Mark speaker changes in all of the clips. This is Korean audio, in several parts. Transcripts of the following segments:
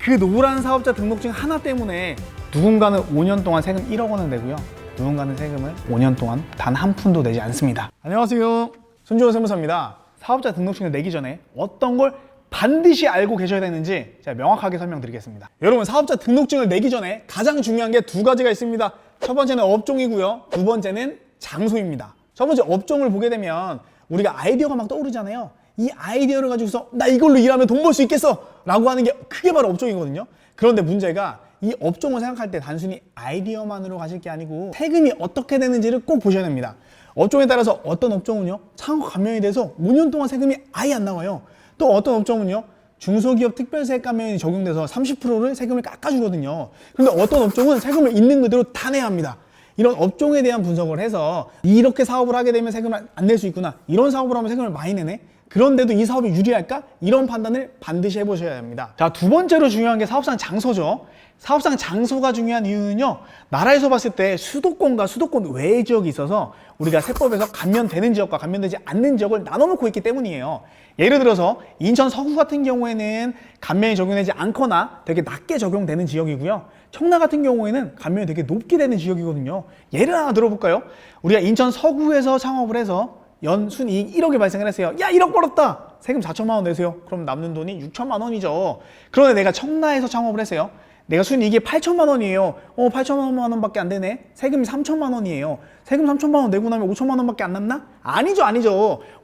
Speaker 1: 그 노란 사업자 등록증 하나 때문에 누군가는 5년 동안 세금 1억 원을 내고요. 누군가는 세금을 5년 동안 단 한 푼도 내지 않습니다. 안녕하세요. 손주원 세무사입니다. 사업자 등록증을 내기 전에 어떤 걸 반드시 알고 계셔야 되는지 제가 명확하게 설명드리겠습니다. 여러분, 사업자 등록증을 내기 전에 가장 중요한 게 두 가지가 있습니다. 첫 번째는 업종이고요. 두 번째는 장소입니다. 첫 번째 업종을 보게 되면 우리가 아이디어가 막 떠오르잖아요. 이 아이디어를 가지고서 나 이걸로 일하면 돈 벌 수 있겠어 라고 하는 게 그게 바로 업종이거든요. 그런데 문제가 이 업종을 생각할 때 단순히 아이디어만으로 가실 게 아니고 세금이 어떻게 되는지를 꼭 보셔야 됩니다. 업종에 따라서 어떤 업종은요, 창업 감면이 돼서 5년 동안 세금이 아예 안 나와요. 또 어떤 업종은요, 중소기업 특별세액 감면이 적용돼서 30%를 세금을 깎아주거든요. 그런데 어떤 업종은 세금을 있는 그대로 다 내야 합니다. 이런 업종에 대한 분석을 해서 이렇게 사업을 하게 되면 세금을 안 낼 수 있구나, 이런 사업을 하면 세금을 많이 내네, 그런데도 이 사업이 유리할까? 이런 판단을 반드시 해보셔야 합니다. 자, 두 번째로 중요한 게 사업상 장소죠. 사업상 장소가 중요한 이유는요, 나라에서 봤을 때 수도권과 수도권 외의 지역이 있어서 우리가 세법에서 감면되는 지역과 감면되지 않는 지역을 나눠놓고 있기 때문이에요. 예를 들어서 인천 서구 같은 경우에는 감면이 적용되지 않거나 되게 낮게 적용되는 지역이고요. 청라 같은 경우에는 감면이 되게 높게 되는 지역이거든요. 예를 하나 들어볼까요? 우리가 인천 서구에서 창업을 해서 연 순이익 1억이 발생을 했어요. 야, 1억 벌었다! 세금 4천만 원 내세요. 그럼 남는 돈이 6천만 원이죠. 그런데 내가 청라에서 창업을 했어요. 내가 순이익이 8천만 원이에요. 8천만 원밖에 안 되네. 세금이 3천만 원이에요. 세금 3천만 원 내고 나면 5천만 원밖에 안 남나? 아니죠.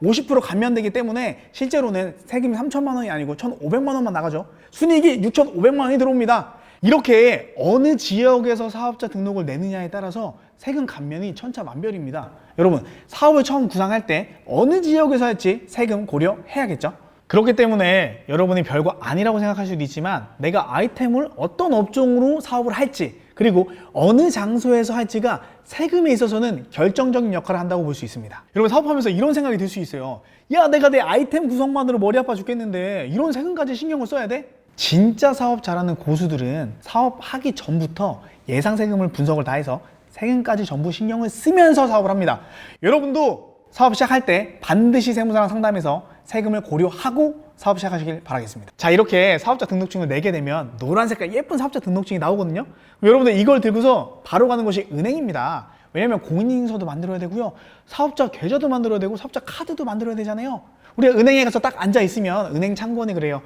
Speaker 1: 50% 감면되기 때문에 실제로는 세금이 3천만 원이 아니고 1,500만 원만 나가죠. 순이익이 6,500만 원이 들어옵니다. 이렇게 어느 지역에서 사업자 등록을 내느냐에 따라서 세금 감면이 천차만별입니다. 여러분, 사업을 처음 구상할 때 어느 지역에서 할지 세금 고려해야겠죠? 그렇기 때문에 여러분이 별거 아니라고 생각할 수도 있지만 내가 아이템을 어떤 업종으로 사업을 할지, 그리고 어느 장소에서 할지가 세금에 있어서는 결정적인 역할을 한다고 볼 수 있습니다. 여러분, 사업하면서 이런 생각이 들 수 있어요. 야, 내가 내 아이템 구성만으로 머리 아파 죽겠는데 이런 세금까지 신경을 써야 돼? 진짜 사업 잘하는 고수들은 사업하기 전부터 예상 세금을 분석을 다 해서 세금까지 전부 신경을 쓰면서 사업을 합니다. 여러분도 사업 시작할 때 반드시 세무사랑 상담해서 세금을 고려하고 사업 시작하시길 바라겠습니다. 자, 이렇게 사업자 등록증을 내게 되면 노란 색깔 예쁜 사업자 등록증이 나오거든요. 여러분들 이걸 들고서 바로 가는 것이 은행입니다. 왜냐면 공인인증서도 만들어야 되고요, 사업자 계좌도 만들어야 되고 사업자 카드도 만들어야 되잖아요. 우리가 은행에 가서 딱 앉아 있으면 은행 창구원이 그래요.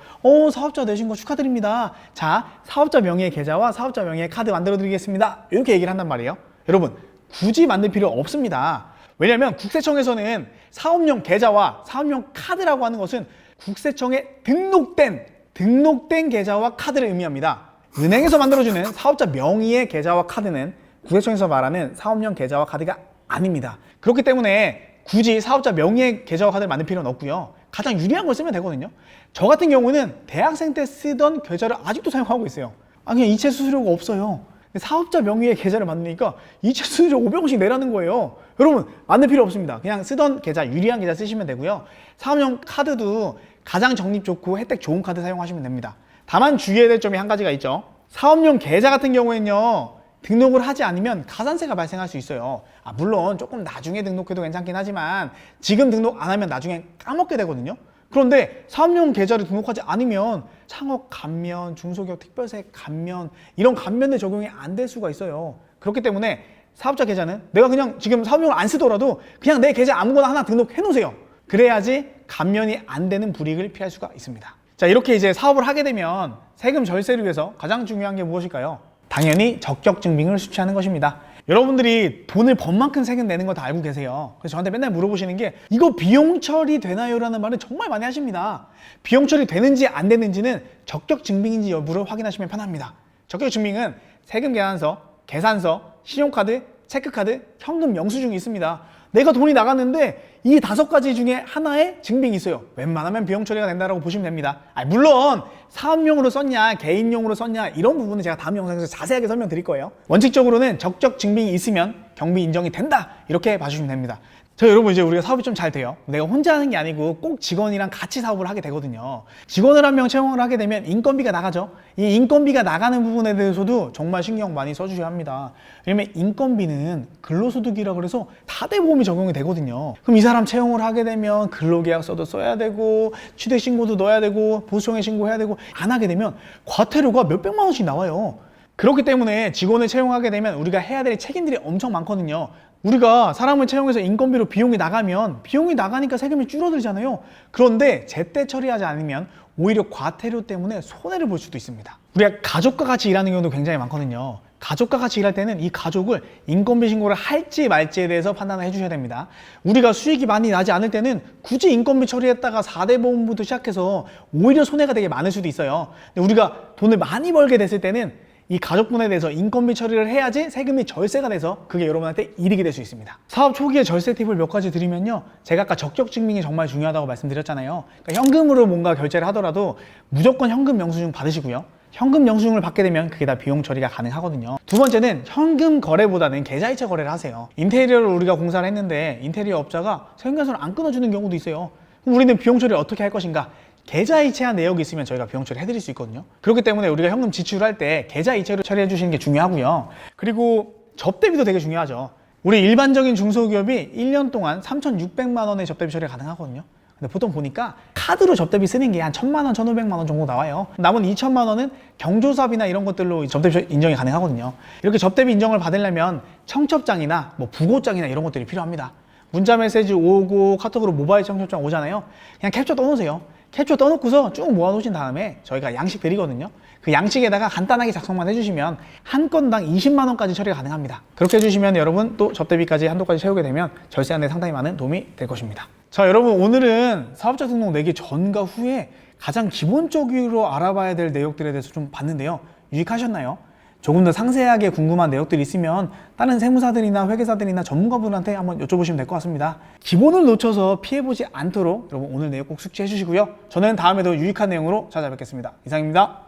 Speaker 1: 사업자 내신 거 축하드립니다. 자, 사업자 명의의 계좌와 사업자 명의의 카드 만들어 드리겠습니다. 이렇게 얘기를 한단 말이에요. 여러분, 굳이 만들 필요 없습니다. 왜냐면 국세청에서는 사업용 계좌와 사업용 카드라고 하는 것은 국세청에 등록된 계좌와 카드를 의미합니다. 은행에서 만들어주는 사업자 명의의 계좌와 카드는 국세청에서 말하는 사업용 계좌와 카드가 아닙니다. 그렇기 때문에 굳이 사업자 명의의 계좌와 카드를 만들 필요는 없고요. 가장 유리한 걸 쓰면 되거든요. 저 같은 경우는 대학생 때 쓰던 계좌를 아직도 사용하고 있어요. 그냥 이체 수수료가 없어요. 사업자 명의의 계좌를 만드니까 이체 수수료 500원씩 내라는 거예요. 여러분, 만들 필요 없습니다. 그냥 쓰던 계좌, 유리한 계좌 쓰시면 되고요. 사업용 카드도 가장 적립 좋고 혜택 좋은 카드 사용하시면 됩니다. 다만 주의해야 될 점이 한 가지가 있죠. 사업용 계좌 같은 경우에는요, 등록을 하지 않으면 가산세가 발생할 수 있어요. 물론 조금 나중에 등록해도 괜찮긴 하지만 지금 등록 안 하면 나중에 까먹게 되거든요. 그런데 사업용 계좌를 등록하지 않으면 창업 감면, 중소기업 특별세액 감면, 이런 감면에 적용이 안 될 수가 있어요. 그렇기 때문에 사업자 계좌는 내가 그냥 지금 사업용을 안 쓰더라도 그냥 내 계좌 아무거나 하나 등록해 놓으세요. 그래야지 감면이 안 되는 불이익을 피할 수가 있습니다. 자, 이렇게 이제 사업을 하게 되면 세금 절세를 위해서 가장 중요한 게 무엇일까요? 당연히 적격 증빙을 수취하는 것입니다. 여러분들이 돈을 번 만큼 세금 내는 거 다 알고 계세요. 그래서 저한테 맨날 물어보시는 게 이거 비용 처리 되나요? 라는 말을 정말 많이 하십니다. 비용 처리 되는지 안 되는지는 적격 증빙인지 여부를 확인하시면 편합니다. 적격 증빙은 세금 계산서, 계산서, 신용카드, 체크카드, 현금 영수증이 있습니다. 내가 돈이 나갔는데 이 5가지 중에 하나에 증빙이 있어요. 웬만하면 비용 처리가 된다고 보시면 됩니다. 물론 사업용으로 썼냐 개인용으로 썼냐 이런 부분은 제가 다음 영상에서 자세하게 설명드릴 거예요. 원칙적으로는 적격 증빙이 있으면 경비 인정이 된다, 이렇게 봐주시면 됩니다. 자, 여러분 이제 우리가 사업이 좀 잘 돼요. 내가 혼자 하는 게 아니고 꼭 직원이랑 같이 사업을 하게 되거든요. 직원을 한 명 채용을 하게 되면 인건비가 나가죠. 이 인건비가 나가는 부분에 대해서도 정말 신경 많이 써주셔야 합니다. 왜냐면 인건비는 근로소득이라 그래서 다대보험이 적용이 되거든요. 그럼 이 사람 채용을 하게 되면 근로계약서도 써야 되고 취득신고도 넣어야 되고 보수청에 신고해야 되고, 안 하게 되면 과태료가 몇백만 원씩 나와요. 그렇기 때문에 직원을 채용하게 되면 우리가 해야 될 책임들이 엄청 많거든요. 우리가 사람을 채용해서 인건비로 비용이 나가면 비용이 나가니까 세금이 줄어들잖아요. 그런데 제때 처리하지 않으면 오히려 과태료 때문에 손해를 볼 수도 있습니다. 우리가 가족과 같이 일하는 경우도 굉장히 많거든요. 가족과 같이 일할 때는 이 가족을 인건비 신고를 할지 말지에 대해서 판단을 해주셔야 됩니다. 우리가 수익이 많이 나지 않을 때는 굳이 인건비 처리했다가 4대 보험부터 시작해서 오히려 손해가 되게 많을 수도 있어요. 근데 우리가 돈을 많이 벌게 됐을 때는 이 가족분에 대해서 인건비 처리를 해야지 세금이 절세가 돼서 그게 여러분한테 이득이 될 수 있습니다. 사업 초기에 절세 팁을 몇 가지 드리면요, 제가 아까 적격 증명이 정말 중요하다고 말씀드렸잖아요. 그러니까 현금으로 뭔가 결제를 하더라도 무조건 현금 영수증 받으시고요. 현금 영수증을 받게 되면 그게 다 비용 처리가 가능하거든요. 두 번째는 현금 거래보다는 계좌이체 거래를 하세요. 인테리어를 우리가 공사를 했는데 인테리어 업자가 세금계산을 안 끊어주는 경우도 있어요. 그럼 우리는 비용 처리를 어떻게 할 것인가? 계좌이체한 내역이 있으면 저희가 비용 처리 해드릴 수 있거든요. 그렇기 때문에 우리가 현금 지출할 때 계좌이체로 처리해 주시는 게 중요하고요. 그리고 접대비도 되게 중요하죠. 우리 일반적인 중소기업이 1년 동안 3,600만 원의 접대비 처리가 가능하거든요. 근데 보통 보니까 카드로 접대비 쓰는 게 한 1,000만 원, 1,500만 원 정도 나와요. 남은 2,000만 원은 경조사비나 이런 것들로 접대비 인정이 가능하거든요. 이렇게 접대비 인정을 받으려면 청첩장이나 뭐 부고장이나 이런 것들이 필요합니다. 문자 메시지 오고 카톡으로 모바일 청첩장 오잖아요. 그냥 캡처 떠놓으세요. 캡처 떠놓고서 쭉 모아놓으신 다음에 저희가 양식 드리거든요. 그 양식에다가 간단하게 작성만 해주시면 한 건당 20만 원까지 처리가 가능합니다. 그렇게 해주시면 여러분 또 접대비까지 한도까지 채우게 되면 절세하는 데 상당히 많은 도움이 될 것입니다. 자, 여러분 오늘은 사업자 등록 내기 전과 후에 가장 기본적으로 알아봐야 될 내역들에 대해서 좀 봤는데요. 유익하셨나요? 조금 더 상세하게 궁금한 내역들이 있으면 다른 세무사들이나 회계사들이나 전문가분한테 한번 여쭤보시면 될 것 같습니다. 기본을 놓쳐서 피해보지 않도록 여러분 오늘 내용 꼭 숙지해 주시고요. 저는 다음에도 유익한 내용으로 찾아뵙겠습니다. 이상입니다.